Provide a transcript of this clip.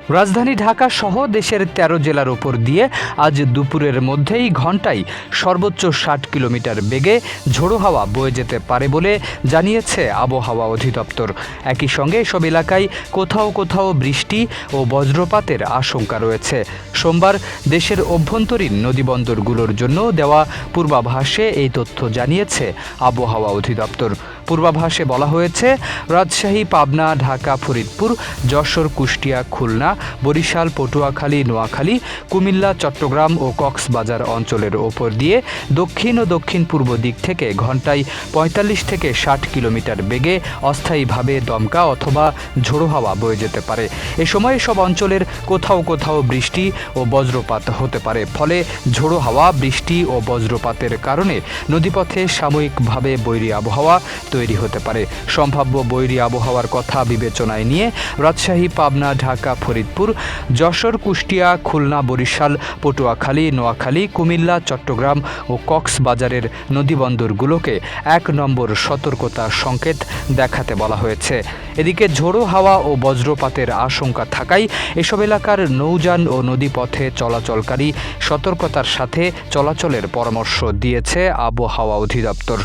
রাজধানী ঢাকা সহ দেশের ১৩ জেলার উপর দিয়ে আজ দুপুরের মধ্যেই ঘণ্টায় সর্বোচ্চ ৬০ কিলোমিটার বেগে ঝোড়ো হাওয়া বয়ে যেতে পারে বলে জানিয়েছে আবহাওয়া অধিদপ্তর। একই সঙ্গে এসব এলাকায় কোথাও কোথাও বৃষ্টি ও বজ্রপাতের আশঙ্কা রয়েছে। সোমবার দেশের অভ্যন্তরীণ নদীবন্দরগুলোর জন্য দেওয়া পূর্বাভাসে এই তথ্য জানিয়েছে আবহাওয়া অধিদপ্তর। পূর্বাভাসে বলা হয়েছে, রাজশাহী, পাবনা, ঢাকা, ফরিদপুর, যশোর, কুষ্টিয়া, খুলনা, বরিশাল, পটুয়াখালী, নোয়াখালী, কুমিল্লা, চট্টগ্রাম ও কক্সবাজার অঞ্চলের ওপর দিয়ে দক্ষিণ ও দক্ষিণ পূর্ব দিক থেকে ঘণ্টায় ৪৫ থেকে ৬০ কিলোমিটার বেগে অস্থায়ীভাবে দমকা অথবা ঝোড়ো হাওয়া বয়ে যেতে পারে। এ সময় সব অঞ্চলের কোথাও কোথাও বৃষ্টি ও বজ্রপাত হতে পারে। ফলে ঝোড়ো হাওয়া, বৃষ্টি ও বজ্রপাতের কারণে নদীপথে সাময়িকভাবে বৈরী আবহাওয়া তৈরি হতে পারে। সম্ভাব্য বৈরী আবহাওয়ার কথা বিবেচনায় নিয়ে রাজশাহী, পাবনা, ঢাকা, ফরিদপুর, যশোর, কুষ্টিয়া, খুলনা, বরিশাল, পটুয়াখালী, নোয়াখালী, কুমিল্লা, চট্টগ্রাম ও কক্সবাজারের নদীবন্দরগুলোকে ১ নম্বর সতর্কতা সংকেত দেখাতে বলা হয়েছে। এদিকে ঝোড়ো হাওয়া ও বজ্রপাতের আশঙ্কা থাকায় এসব এলাকার নৌযান ও নদীপথে চলাচলকারী সতর্কতার সাথে চলাচলের পরামর্শ দিয়েছে আবহাওয়া অধিদপ্তর।